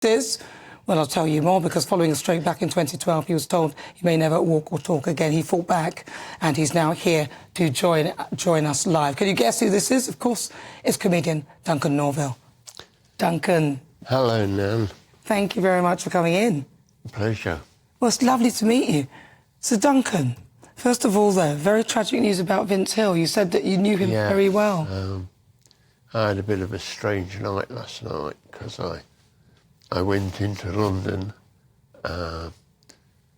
is? Well, I'll tell you more, because following a stroke back in 2012, he was told he may never walk or talk again. He fought back, and he's now here to join us live. Can you guess who this is? Of course, it's comedian Duncan Norvelle. Duncan. Hello, Nan. Thank you very much for coming in. Pleasure. Well, it's lovely to meet you. So, Duncan, first of all, though, very tragic news about Vince Hill. You said that you knew him very well. I had a bit of a strange night last night, because I went into London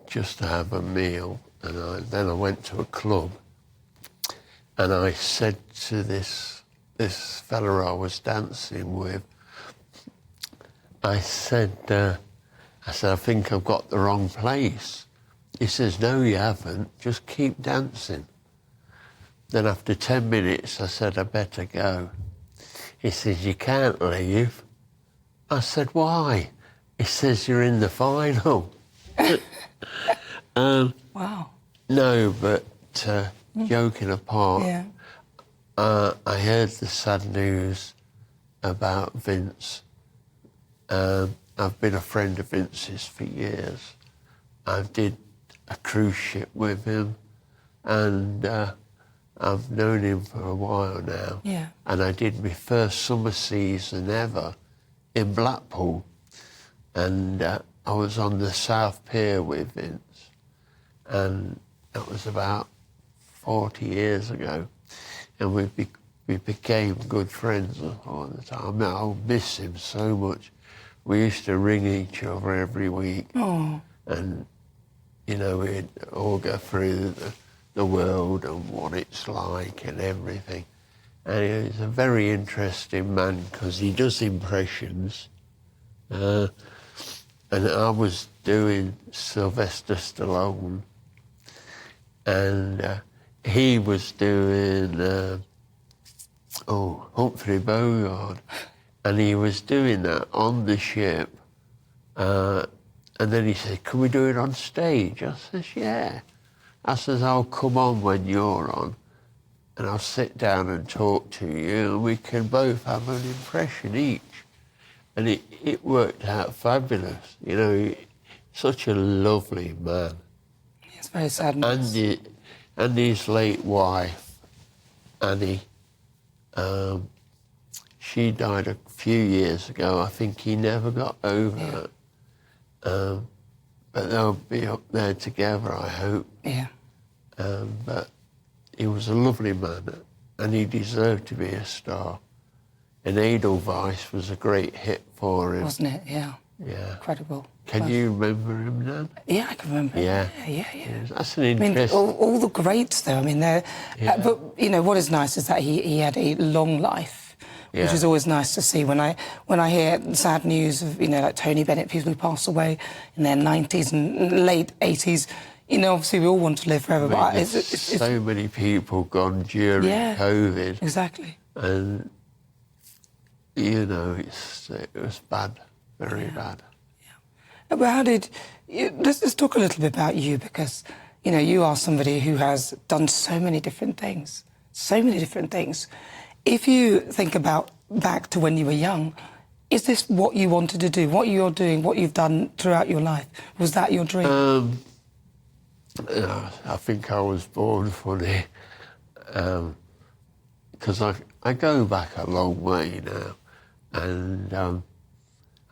just to have a meal, and then I went to a club, and I said to this fella I was dancing with, I said, I think I've got the wrong place. He says, no, you haven't, just keep dancing. Then after 10 minutes, I said, I better go. He says, you can't leave. I said, why? He says, you're in the final. Wow. No, but joking apart, Yeah. I heard the sad news about Vince. I've been a friend of Vince's for years. I did a cruise ship with him, and I've known him for a while now. Yeah. And I did my first summer season ever in Blackpool, and I was on the South Pier with Vince, and that was about 40 years ago, and we became good friends all the time. I'll miss him so much. We used to ring each other every week, and you know, we'd all go through the world and what it's like and everything. And he's a very interesting man, because he does impressions. And I was doing Sylvester Stallone, and he was doing Humphrey Bogart, and he was doing that on the ship. And then he said, can we do it on stage? I says, yeah. I says, I'll come on when you're on, and I'll sit down and talk to you, and we can both have an impression each. And it worked out fabulous. You know, such a lovely man. It's very sad news. And his late wife, Annie, she died a few years ago. I think he never got over it. But they'll be up there together, I hope. Yeah. But he was a lovely man, and he deserved to be a star. And Edelweiss was a great hit for him. Wasn't it? Yeah. Yeah. Incredible. Can you remember him, Nan? Yeah, I can remember. Yeah. Yeah. That's an interesting... I mean, all the greats, though. I mean, they're... but, you know, what is nice is that he had a long life, which is always nice to see. When I hear sad news of, you know, like Tony Bennett, people who pass away in their 90s and late 80s, you know, obviously we all want to live forever. I mean, but it's so many people gone during COVID. Exactly. And, you know, it was bad, very bad. Yeah. But how did... Let's talk a little bit about you, because, you know, you are somebody who has done so many different things. So many different things. If you think about back to when you were young, is this what you wanted to do? What you're doing, what you've done throughout your life, was that your dream? I think I was born funny, because I go back a long way now, and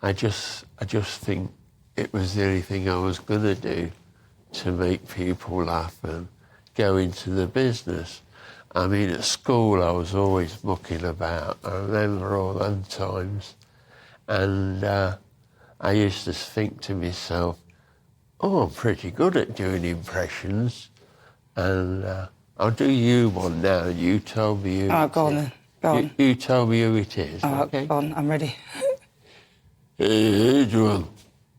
I just think it was the only thing I was going to do to make people laugh and go into the business. I mean, at school I was always mucking about. I remember all them times, and I used to think to myself, oh, I'm pretty good at doing impressions, and I'll do you one now, and you tell me who go on then. Go on. You tell me who it is, okay? Go on, I'm ready. Hey, Adrian.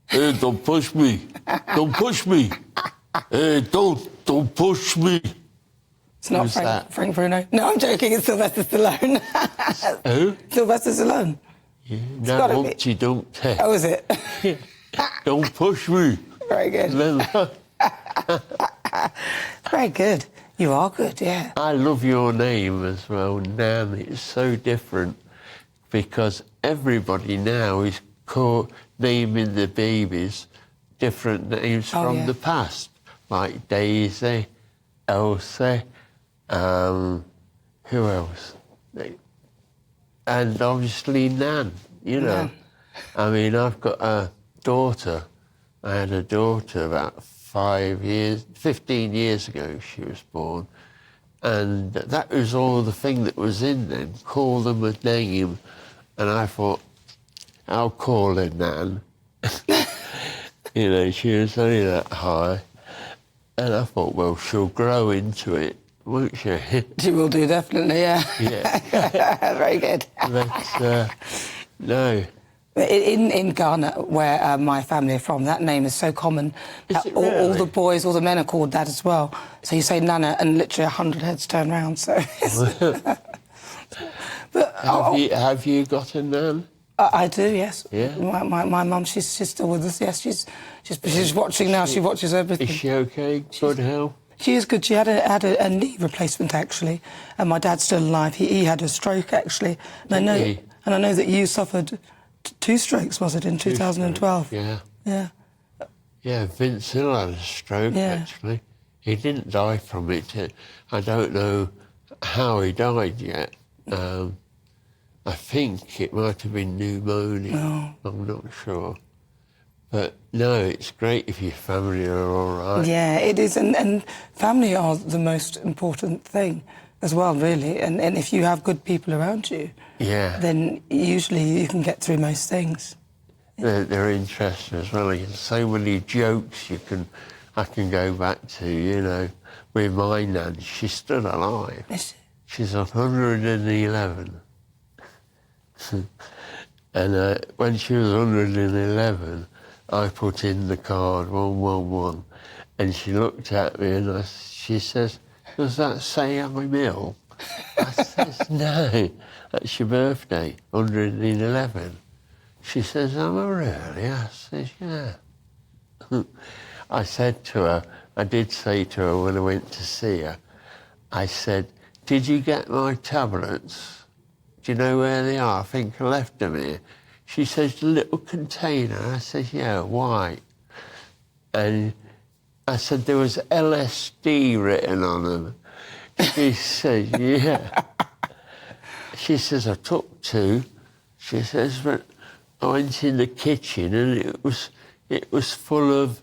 Hey, don't push me. Don't push me. Hey, don't push me. It's not Frank Bruno. No, I'm joking, it's Sylvester Stallone. Who? Sylvester Stallone. Yeah, now Humpty Dumpty. Oh, is it? Don't push me. Very good. Very good. You are good, yeah. I love your name as well, Nan. It's so different, because everybody now is naming the babies different names from the past, like Daisy, Elsie, who else? And obviously Nan, you know. Nan. I mean, I've got a daughter. I had a daughter about 15 years ago she was born. And that was all the thing that was in them, call them a name. And I thought, I'll call her Nan. You know, she was only that high. And I thought, well, she'll grow into it, won't she? She will do, definitely, yeah. Yeah. Very good. But, no. In Ghana, where my family are from, that name is so common. Is it all really? the boys, all the men are called that as well. So you say Nana and literally 100 heads turn round, so... But, have you got a Nan? I do, yes. Yeah. My mum, she's still with us. Yes, she's watching now. She watches everything. Is she okay? Good health? She is good. She had a knee replacement actually, and my dad's still alive. He had a stroke actually, and I know that you suffered 2 strokes. Was it in 2012? Yeah. Yeah. Yeah, Vince Hill had a stroke actually. He didn't die from it. I don't know how he died yet. I think it might have been pneumonia. Oh. I'm not sure. But no, it's great if your family are all right. Yeah, it is, and family are the most important thing as well, really. And if you have good people around you, then usually you can get through most things. They're interesting as well. There's so many jokes I can go back to, you know. With my nan, she's still alive. She's 111. And when she was 111, I put in the card 111, and she looked at me and she says, "Does that say I'm ill?" I says, "No, that's your birthday, 111. She says, "Oh, really?" I says, "Yeah." I said to her, I did say to her when I went to see her, I said, "Did you get my tablets? Do you know where they are? I think I left them here." She says, "The little container." I said, "Yeah, why?" And I said, "There was LSD written on them." She says, "Yeah." She says, "I took 2. She says, "But I went in the kitchen and it was full of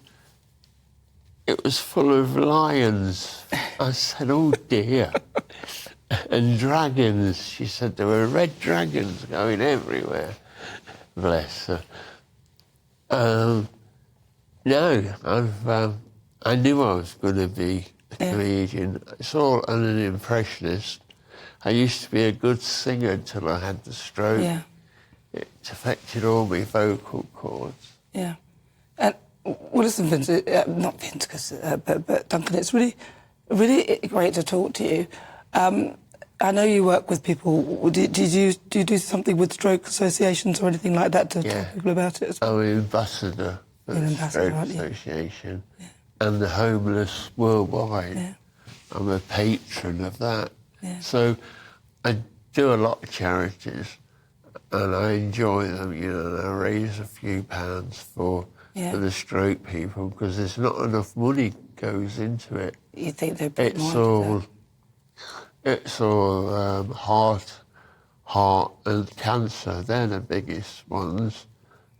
lions." I said, "Oh dear." And dragons. She said there were red dragons going everywhere. Bless her. No, I knew I was going to be a comedian. It's all an impressionist. I used to be a good singer until I had the stroke. Yeah. It affected all my vocal cords. Yeah. And, well, listen, Vince, not Vince, but Duncan, it's really great to talk to you. I know you work with people. Do you do something with stroke associations or anything like that to tell people about it as well? I'm an ambassador for the Stroke Association and the homeless worldwide. Yeah. I'm a patron of that. Yeah. So I do a lot of charities and I enjoy them, you know, and I raise a few pounds for the stroke people because there's not enough money goes into it. You think they're put more into that? It's all heart and cancer. They're the biggest ones.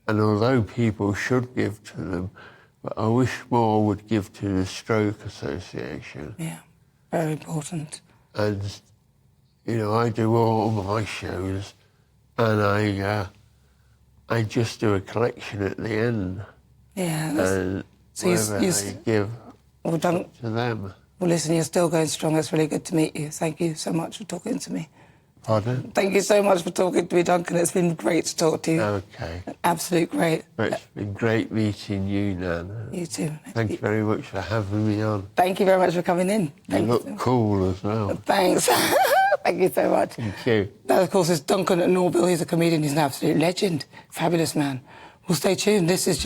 And although people should give to them, but I wish more would give to the Stroke Association. Yeah, very important. And, you know, I do all my shows and I just do a collection at the end. Yeah. And so whatever I give to them. Well, listen, you're still going strong. It's really good to meet you. Thank you so much for talking to me. Pardon? Thank you so much for talking to me, Duncan. It's been great to talk to you. OK. Absolute great. But it's been great meeting you, Nana. You too. Thank you very much for having me on. Thank you very much for coming in. You look cool as well. Thanks. Thank you so much. Thank you. That, of course, is Duncan Norvelle. He's a comedian. He's an absolute legend. Fabulous man. Well, stay tuned. This is